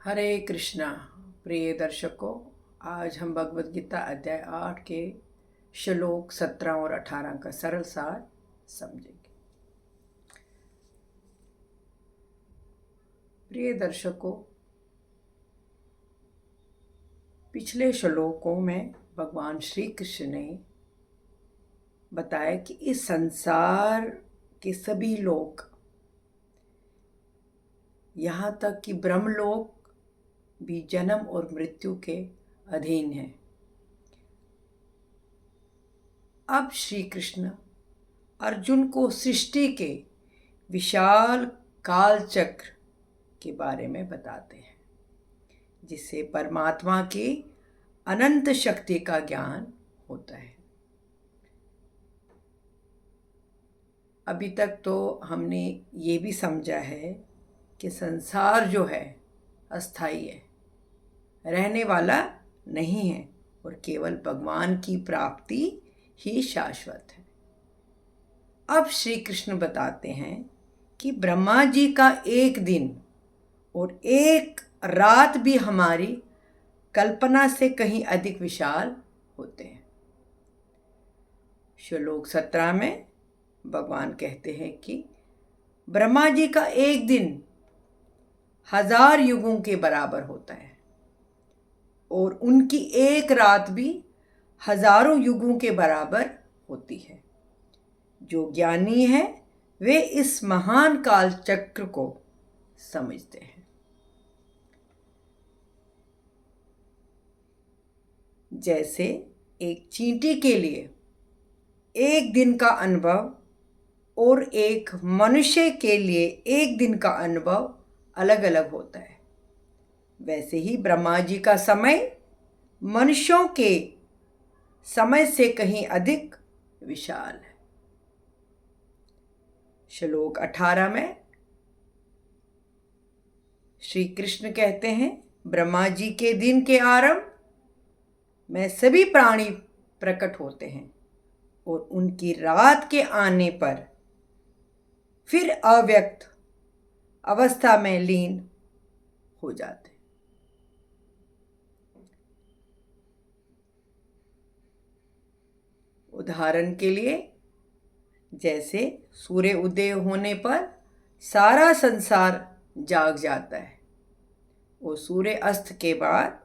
हरे कृष्णा। प्रिय दर्शकों, आज हम भगवद गीता अध्याय 8 के श्लोक 17 और 18 का सरल सार समझेंगे। प्रिय दर्शकों, पिछले श्लोकों में भगवान श्री कृष्ण ने बताया कि इस संसार के सभी लोग, यहाँ तक कि ब्रह्मलोक भी जन्म और मृत्यु के अधीन है। अब श्री कृष्ण अर्जुन को सृष्टि के विशाल काल चक्र के बारे में बताते हैं, जिससे परमात्मा की अनंत शक्ति का ज्ञान होता है। अभी तक तो हमने ये भी समझा है कि संसार जो है अस्थाई है, रहने वाला नहीं है और केवल भगवान की प्राप्ति ही शाश्वत है। अब श्री कृष्ण बताते हैं कि ब्रह्मा जी का एक दिन और एक रात भी हमारी कल्पना से कहीं अधिक विशाल होते हैं। श्लोक 17 में भगवान कहते हैं कि ब्रह्मा जी का एक दिन 1000 युगों के बराबर होता है और उनकी एक रात भी हजारों युगों के बराबर होती है। जो ज्ञानी है वे इस महान काल चक्र को समझते हैं। जैसे एक चींटी के लिए एक दिन का अनुभव और एक मनुष्य के लिए एक दिन का अनुभव अलग अलग होता है, वैसे ही ब्रह्मा जी का समय मनुष्यों के समय से कहीं अधिक विशाल है। श्लोक 18 में श्री कृष्ण कहते हैं, ब्रह्मा जी के दिन के आरंभ में सभी प्राणी प्रकट होते हैं और उनकी रात के आने पर फिर अव्यक्त अवस्था में लीन हो जाते हैं। उदाहरण के लिए, जैसे सूर्य उदय होने पर सारा संसार जाग जाता है और सूर्य अस्त के बाद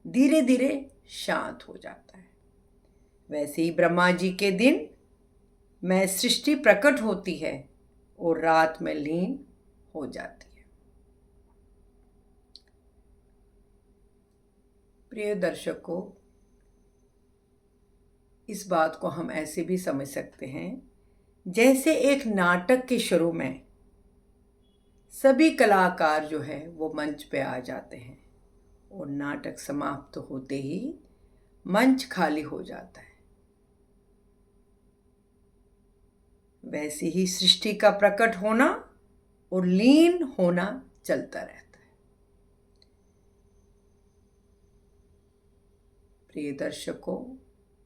धीरे धीरे शांत हो जाता है, वैसे ही ब्रह्मा जी के दिन में सृष्टि प्रकट होती है और रात में लीन हो जाती है। प्रिय दर्शकों, इस बात को हम ऐसे भी समझ सकते हैं, जैसे एक नाटक के शुरू में सभी कलाकार जो है वो मंच पे आ जाते हैं और नाटक समाप्त होते ही मंच खाली हो जाता है, वैसे ही सृष्टि का प्रकट होना और लीन होना चलता रहता है। प्रिय दर्शकों,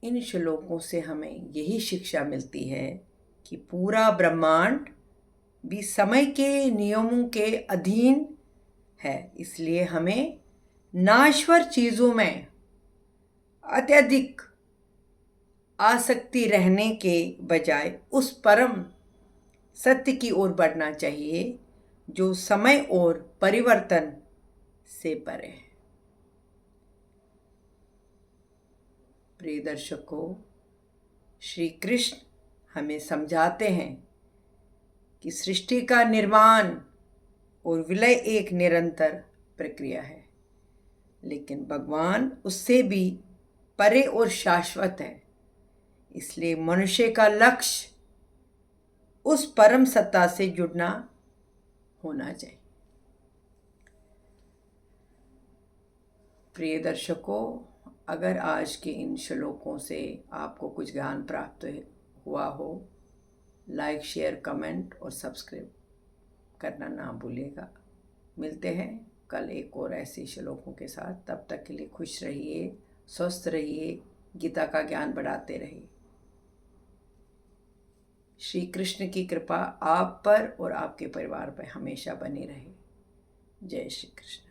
इन श्लोकों से हमें यही शिक्षा मिलती है कि पूरा ब्रह्मांड भी समय के नियमों के अधीन है, इसलिए हमें नाश्वर चीज़ों में अत्यधिक आसक्ति रहने के बजाय उस परम सत्य की ओर बढ़ना चाहिए जो समय और परिवर्तन से परे है। प्रिय दर्शकों, श्री कृष्ण हमें समझाते हैं कि सृष्टि का निर्माण और विलय एक निरंतर प्रक्रिया है, लेकिन भगवान उससे भी परे और शाश्वत है। इसलिए मनुष्य का लक्ष्य उस परम सत्ता से जुड़ना होना चाहिए। प्रिय दर्शकों, अगर आज के इन श्लोकों से आपको कुछ ज्ञान प्राप्त हुआ हो, लाइक, शेयर, कमेंट और सब्सक्राइब करना ना भूलिएगा। मिलते हैं कल एक और ऐसे श्लोकों के साथ। तब तक के लिए खुश रहिए, स्वस्थ रहिए, गीता का ज्ञान बढ़ाते रहिए। श्री कृष्ण की कृपा आप पर और आपके परिवार पर हमेशा बनी रहे। जय श्री कृष्ण।